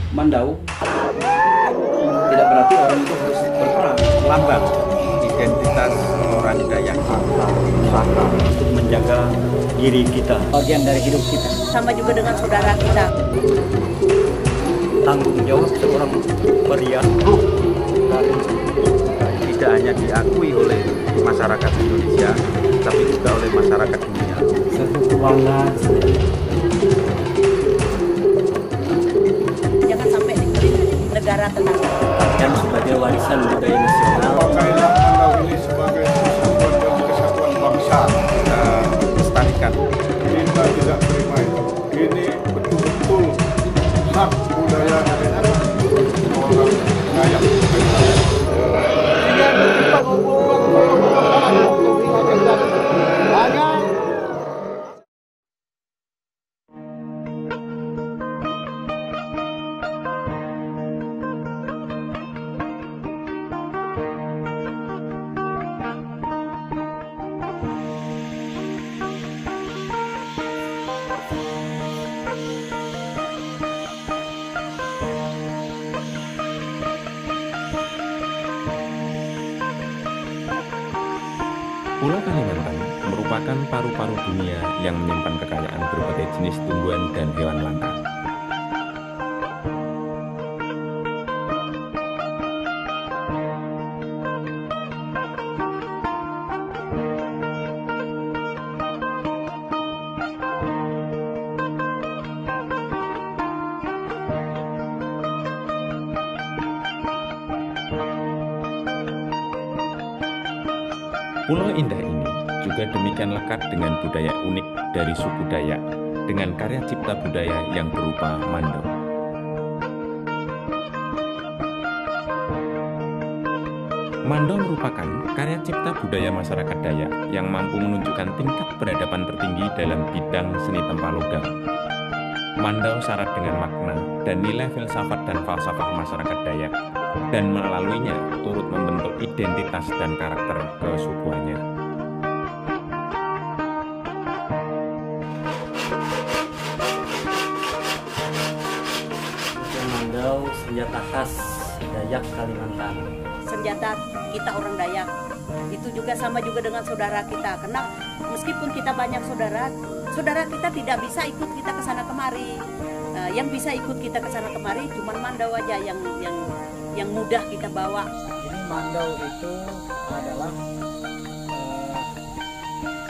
Mandau tidak berarti orang itu harus berperang. Lambang identitas orang Dayak, Saka untuk menjaga diri kita, Bagian dari hidup kita. Sama juga dengan saudara kita. tanggung jawab seorang pria tidak hanya diakui oleh masyarakat Indonesia, tapi juga oleh masyarakat dunia. satu kebanggaan. Jangan sampai diberi negara tenang. Dan sebagai warisan budaya nasional, Pakailah Mandau ini sebagai kesatuan bagi kesatuan bangsa. Kita lestarikan. Kita tidak terima itu. Ini betul-betul hak budaya dari orang Dayak. Pulau Kalimantan merupakan paru-paru dunia yang menyimpan kekayaan berbagai jenis tumbuhan dan hewan langka. Pulau indah ini juga demikian lekat dengan budaya unik dari suku Dayak dengan karya cipta budaya yang berupa mandau. Mandau merupakan karya cipta budaya masyarakat Dayak yang mampu menunjukkan tingkat peradaban tertinggi dalam bidang seni tempa logam. Mandau syarat dengan makna dan nilai filsafat dan falsafah masyarakat Dayak, dan melaluinya turut membentuk identitas dan karakter kesukuannya. Mandau senjata khas Dayak Kalimantan. Senjata kita orang Dayak itu juga sama juga dengan saudara kita. Karena meskipun kita banyak saudara, saudara kita tidak bisa ikut kita ke sana kemari. Yang bisa ikut kita ke sana kemari cuma Mandau aja yang mudah kita bawa. Jadi Mandau itu adalah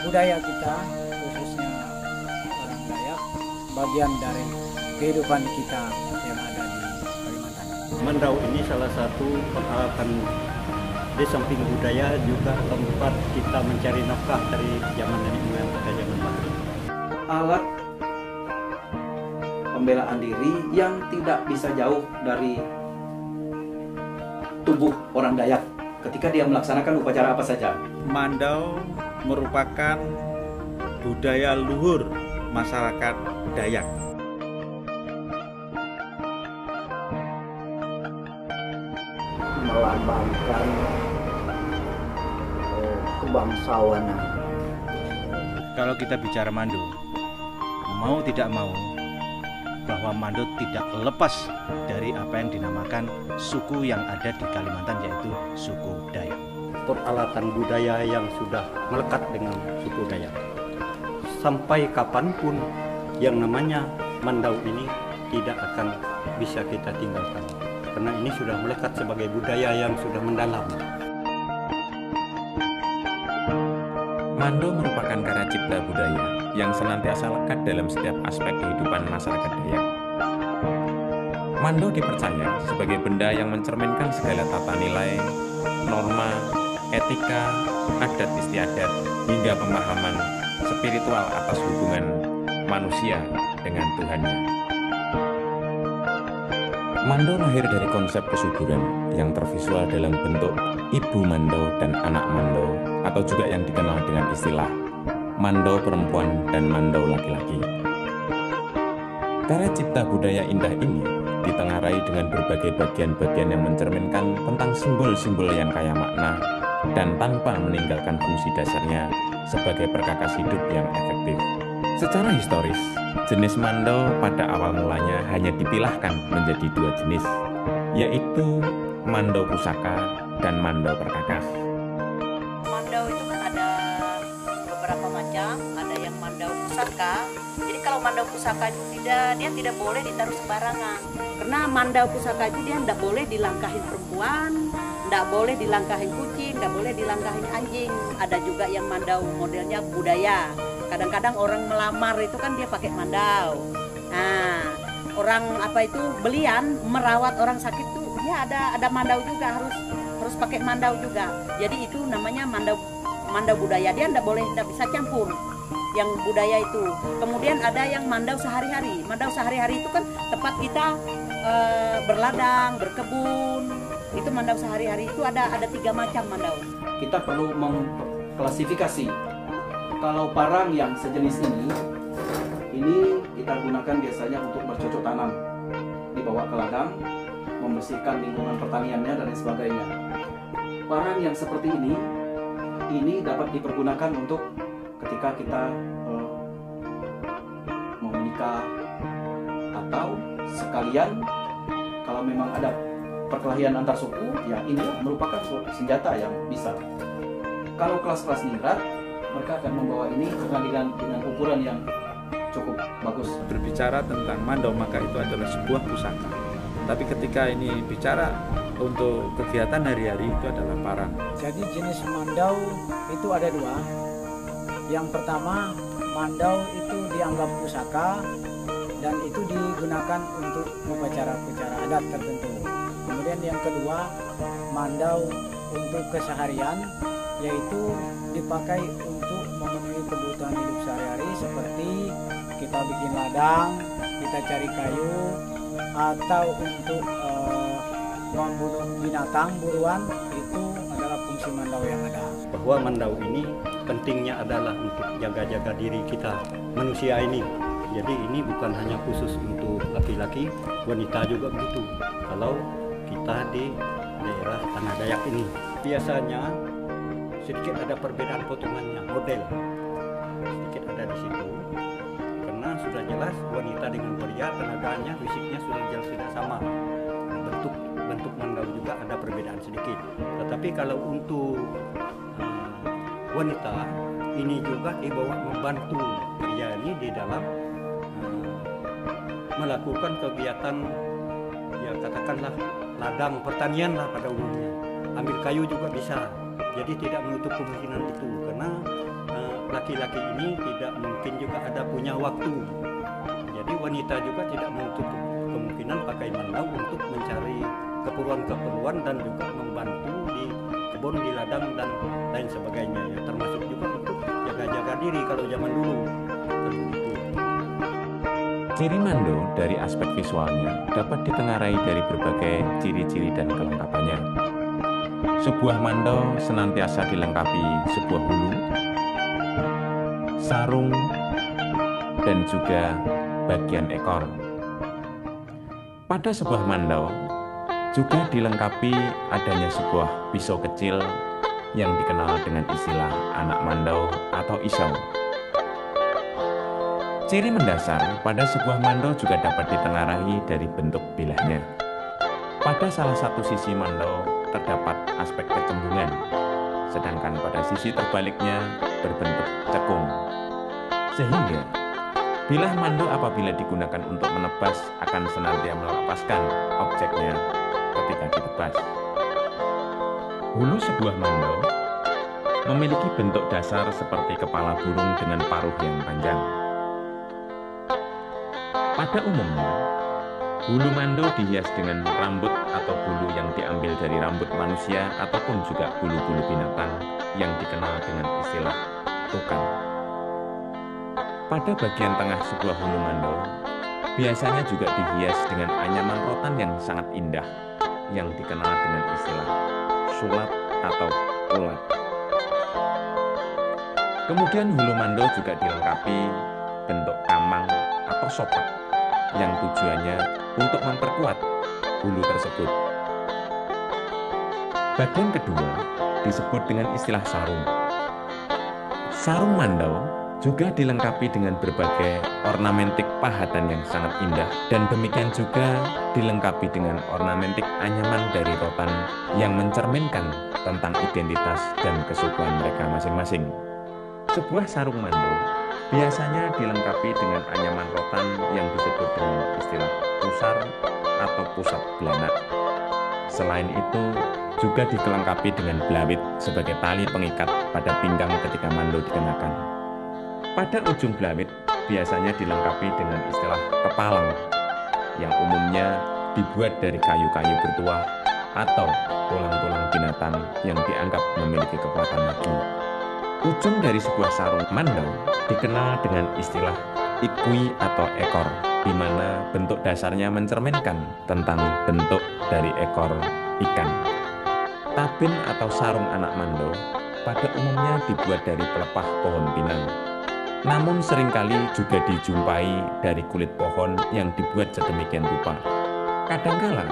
budaya kita, khususnya orang Dayak, bagian dari kehidupan kita yang ada di Kalimantan. Mandau ini salah satu peralatan di samping budaya juga tempat kita mencari nafkah dari zaman nenek moyang pada zaman bahari. Alat pembelaan diri yang tidak bisa jauh dari tubuh orang Dayak ketika dia melaksanakan upacara apa saja. Mandau merupakan budaya luhur masyarakat Dayak. Melambangkan kebangsawanan. Kalau kita bicara Mandau, mau tidak mau, bahwa Mandau tidak lepas dari apa yang dinamakan suku yang ada di Kalimantan, yaitu suku Dayak. Peralatan budaya yang sudah melekat dengan suku Dayak. Sampai kapanpun yang namanya Mandau ini tidak akan bisa kita tinggalkan. Karena ini sudah melekat sebagai budaya yang sudah mendalam. Mandau merupakan karya cipta budaya yang senantiasa lekat dalam setiap aspek kehidupan masyarakat Dayak. Mandau dipercaya sebagai benda yang mencerminkan segala tata nilai, norma, etika, adat istiadat, hingga pemahaman spiritual atas hubungan manusia dengan Tuhannya. Mandau lahir dari konsep kesuburan yang tervisual dalam bentuk ibu Mandau dan anak Mandau, atau juga yang dikenal dengan istilah Mandau perempuan dan Mandau laki-laki. Karya cipta budaya indah ini ditengarai dengan berbagai bagian-bagian yang mencerminkan tentang simbol-simbol yang kaya makna dan tanpa meninggalkan fungsi dasarnya sebagai perkakas hidup yang efektif. Secara historis, jenis mandau pada awal mulanya hanya dipilahkan menjadi dua jenis, yaitu mandau pusaka dan mandau perkakas. Mandau itu kan ada beberapa macam, ada yang mandau pusaka. Jadi kalau mandau pusaka itu dia tidak boleh ditaruh sembarangan. Karena mandau pusaka itu dia tidak boleh dilangkahin perempuan, tidak boleh dilangkahin kucing, tidak boleh dilangkahin anjing. Ada juga yang mandau modelnya budaya. Kadang-kadang orang melamar itu kan dia pakai mandau. Nah, orang belian merawat orang sakit tuh dia ada mandau juga, harus pakai mandau juga. Jadi itu namanya mandau budaya. Dia tidak bisa campur yang budaya itu. Kemudian ada yang mandau sehari-hari. Mandau sehari-hari itu kan tempat kita berladang, berkebun. Itu mandau sehari-hari itu ada 3 macam mandau. Kita perlu mengklasifikasi. Kalau parang yang sejenis ini kita gunakan biasanya untuk bercocok tanam, dibawa ke ladang, membersihkan lingkungan pertaniannya dan lain sebagainya. Parang yang seperti ini dapat dipergunakan untuk ketika kita mau menikah, atau sekalian kalau memang ada perkelahian antar suku, ya ini merupakan senjata yang bisa. Kalau kelas-kelas ningrat, mereka akan membawa ini ke pengadilan dengan ukuran yang cukup bagus. Berbicara tentang mandau maka itu adalah sebuah pusaka. Tapi ketika ini bicara untuk kegiatan hari-hari itu adalah parang. Jadi jenis mandau itu ada 2. Yang pertama, mandau itu dianggap pusaka dan itu digunakan untuk upacara-upacara adat tertentu. Kemudian yang kedua, mandau untuk keseharian, yaitu dipakai untuk memenuhi kebutuhan hidup sehari-hari seperti kita bikin ladang, kita cari kayu, atau untuk membunuh binatang buruan. Itu adalah fungsi mandau yang ada. Bahwa mandau ini pentingnya adalah untuk jaga-jaga diri kita manusia ini. Jadi ini bukan hanya khusus untuk laki-laki, wanita juga begitu. Kalau kita di daerah Tanah Dayak ini biasanya sedikit ada perbedaan potongannya, model sedikit ada di situ, karena sudah jelas wanita dengan pria tenaganya, fisiknya sudah jelas tidak sama. Bentuk mandau juga ada perbedaan sedikit. Tetapi kalau untuk wanita ini juga dibawa membantu pria ini di dalam melakukan kegiatan, ya katakanlah ladang pertanian lah pada umumnya. Ambil kayu juga bisa. Jadi tidak menutup kemungkinan itu, karena laki-laki ini tidak mungkin juga ada punya waktu. Jadi wanita juga tidak menutup kemungkinan pakai mandau untuk mencari keperluan-keperluan dan juga membantu di kebun, di ladang dan lain sebagainya. Ya, termasuk juga untuk jaga-jaga diri kalau zaman dulu. Ciri mandau dari aspek visualnya dapat ditengarai dari berbagai ciri-ciri dan kelengkapannya. Sebuah mandau senantiasa dilengkapi sebuah hulu, sarung, dan juga bagian ekor. Pada sebuah mandau juga dilengkapi adanya sebuah pisau kecil yang dikenal dengan istilah anak mandau atau isau. Ciri mendasar pada sebuah mandau juga dapat ditengarai dari bentuk bilahnya. Pada salah satu sisi mandau terdapat aspek kecembungan, sedangkan pada sisi terbaliknya berbentuk cekung. Sehingga bilah mandau apabila digunakan untuk menebas akan senantiasa melepaskan objeknya ketika ditebas. Hulu sebuah mandau memiliki bentuk dasar seperti kepala burung dengan paruh yang panjang. Pada umumnya, hulu mandau dihias dengan rambut atau bulu yang diambil dari rambut manusia ataupun juga bulu-bulu binatang yang dikenal dengan istilah tukang. Pada bagian tengah sebuah hulu mandau, biasanya juga dihias dengan anyaman rotan yang sangat indah yang dikenal dengan istilah sulat atau ulat. Kemudian hulu mandau juga dilengkapi bentuk kamang atau sopak yang tujuannya untuk memperkuat hulu tersebut. Bagian kedua disebut dengan istilah sarung. Sarung mandau juga dilengkapi dengan berbagai ornamentik pahatan yang sangat indah, dan demikian juga dilengkapi dengan ornamentik anyaman dari rotan yang mencerminkan tentang identitas dan kesukuan mereka masing-masing. Sebuah sarung mando biasanya dilengkapi dengan anyaman rotan yang disebut dengan istilah pusar atau pusat belanak. Selain itu, juga dilengkapi dengan blawit sebagai tali pengikat pada pinggang ketika mando dikenakan. Pada ujung blawit biasanya dilengkapi dengan istilah kepalang yang umumnya dibuat dari kayu-kayu bertuah atau tulang-tulang binatang yang dianggap memiliki kekuatan magi. Ujung dari sebuah sarung mando dikenal dengan istilah ikui atau ekor, di mana bentuk dasarnya mencerminkan tentang bentuk dari ekor ikan. Tabin atau sarung anak mando pada umumnya dibuat dari pelepah pohon pinang, namun seringkali juga dijumpai dari kulit pohon yang dibuat sedemikian rupa. Kadangkala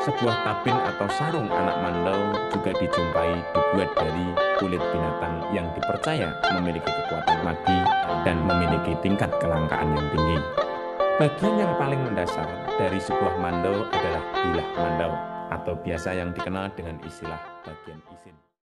sebuah tabin atau sarung anak mandau juga dijumpai dibuat dari kulit binatang yang dipercaya memiliki kekuatan magi dan memiliki tingkat kelangkaan yang tinggi. Bagian yang paling mendasar dari sebuah mandau adalah bilah mandau, atau biasa yang dikenal dengan istilah bagian isin.